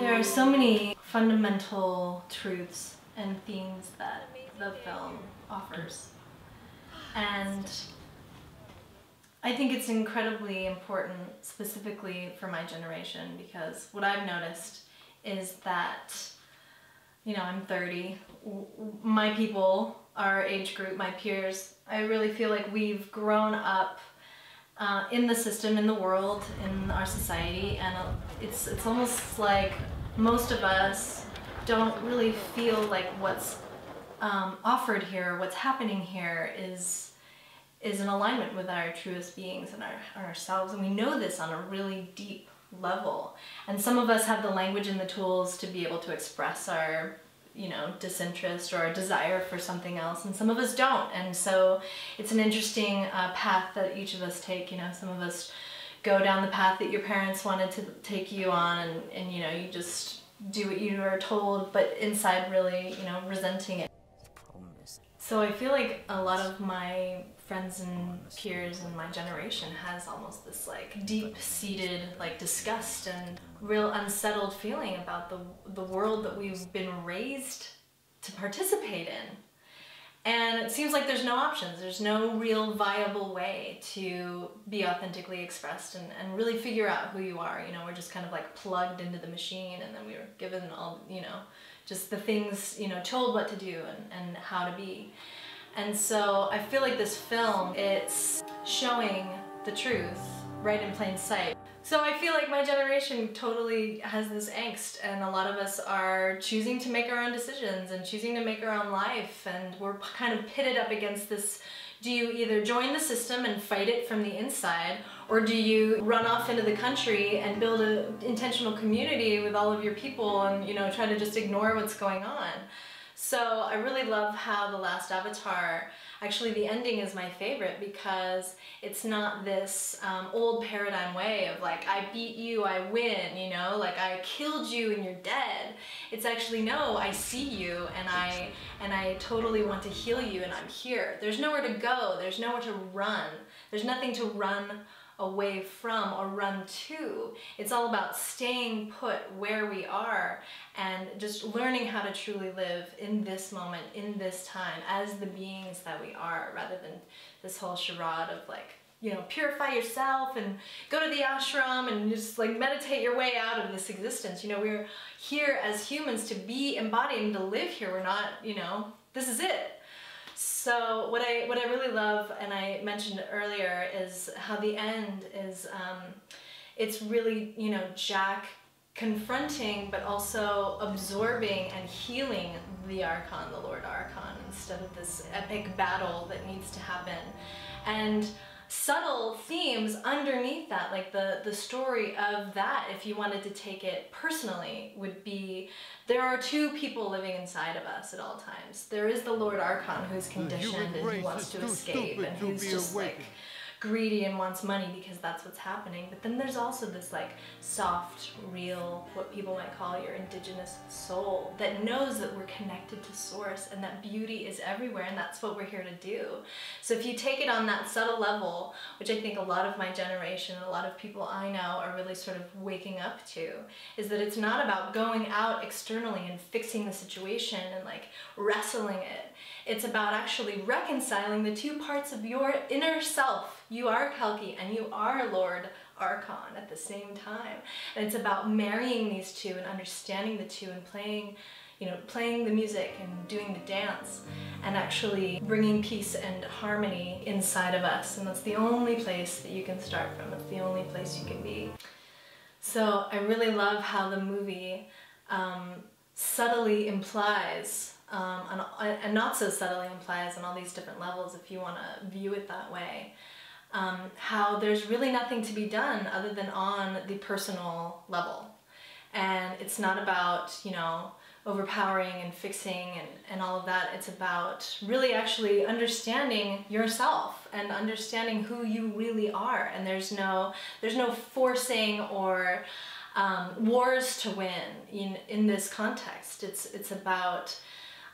There are so many fundamental truths and themes that the film offers. And I think it's incredibly important, specifically for my generation, because what I've noticed is that, you know, I'm 30, my people, our age group, my peers, I really feel like we've grown up in the system, in the world, in our society, and it's almost like most of us don't really feel like what's offered here, what's happening here is in alignment with our truest beings and ourselves, and we know this on a really deep level. And some of us have the language and the tools to be able to express our, you know, disinterest or a desire for something else, and some of us don't. And so it's an interesting path that each of us take. You know, some of us go down the path that your parents wanted to take you on, and you know, you just do what you are told, but inside really, you know, resenting it. So I feel like a lot of my friends and peers in my generation has almost this like deep-seated like disgust and real unsettled feeling about the world that we've been raised to participate in. And it seems like there's no options, there's no real viable way to be authentically expressed and really figure out who you are. You know, we're just kind of like plugged into the machine, and then we were given all, you know, just the things, you know, told what to do and how to be. And so I feel like this film, it's showing the truth right in plain sight. So I feel like my generation totally has this angst, and a lot of us are choosing to make our own decisions and choosing to make our own life, and we're kind of pitted up against this. Do you either join the system and fight it from the inside, or do you run off into the country and build an intentional community with all of your people and, you know, try to just ignore what's going on? So I really love how the last Avatar, actually the ending is my favorite, because it's not this old paradigm way of like, I beat you, I win, you know, like I killed you and you're dead. It's actually, no, I see you and I totally want to heal you, and I'm here. There's nowhere to go, there's nowhere to run. There's nothing to run away from or run to. It's all about staying put where we are and just learning how to truly live in this moment, in this time, as the beings that we are, rather than this whole charade of like, you know, purify yourself and go to the ashram and just like meditate your way out of this existence. You know, we're here as humans to be embodied and to live here. We're not, you know, this is it. So what I really love, and I mentioned earlier, is how the end is, it's really, you know, Jack confronting but also absorbing and healing the Archon, the Lord Archon, instead of this epic battle that needs to happen. And subtle themes underneath that, like the story of that, if you wanted to take it personally, would be there are two people living inside of us at all times. There is the Lord Archon, who's conditioned and who wants to escape and who's just like greedy and wants money because that's what's happening. But then there's also this like soft, real, what people might call your indigenous soul that knows that we're connected to source and that beauty is everywhere, and that's what we're here to do. So if you take it on that subtle level, which I think a lot of my generation, a lot of people I know are really sort of waking up to, is that it's not about going out externally and fixing the situation and like wrestling it. It's about actually reconciling the two parts of your inner self. You are Kalki and you are Lord Archon at the same time. And it's about marrying these two and understanding the two and playing, you know, playing the music and doing the dance and actually bringing peace and harmony inside of us. And that's the only place that you can start from. It's the only place you can be. So I really love how the movie subtly implies, and not so subtly implies on all these different levels, if you want to view it that way, how there's really nothing to be done other than on the personal level. And it's not about, you know, overpowering and fixing and all of that. It's about really actually understanding yourself and understanding who you really are. And there's no forcing or wars to win in this context. It's about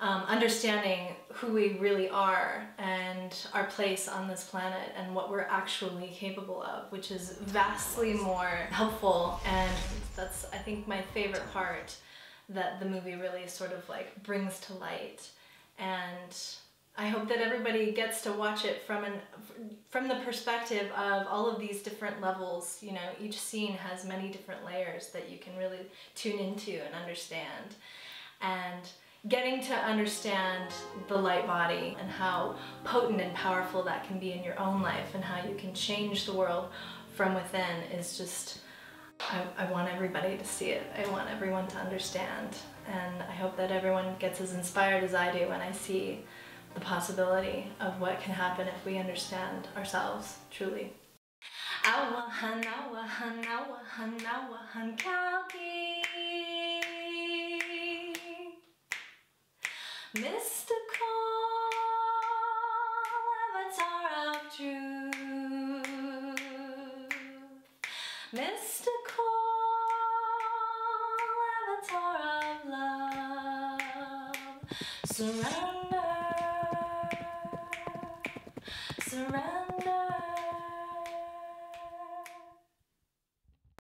understanding who we really are and our place on this planet and what we're actually capable of, which is vastly more helpful. And that's, I think, my favorite part that the movie really sort of like brings to light. And I hope that everybody gets to watch it from the perspective of all of these different levels. You know, each scene has many different layers that you can really tune into and understand. And getting to understand the light body and how potent and powerful that can be in your own life and how you can change the world from within is just, I want everybody to see it. I want everyone to understand. And I hope that everyone gets as inspired as I do when I see the possibility of what can happen if we understand ourselves truly. Awahan, awahan, awahan, awahan, Kalki. Mystical avatar of truth. Mystical avatar of love. Surrender. Surrender.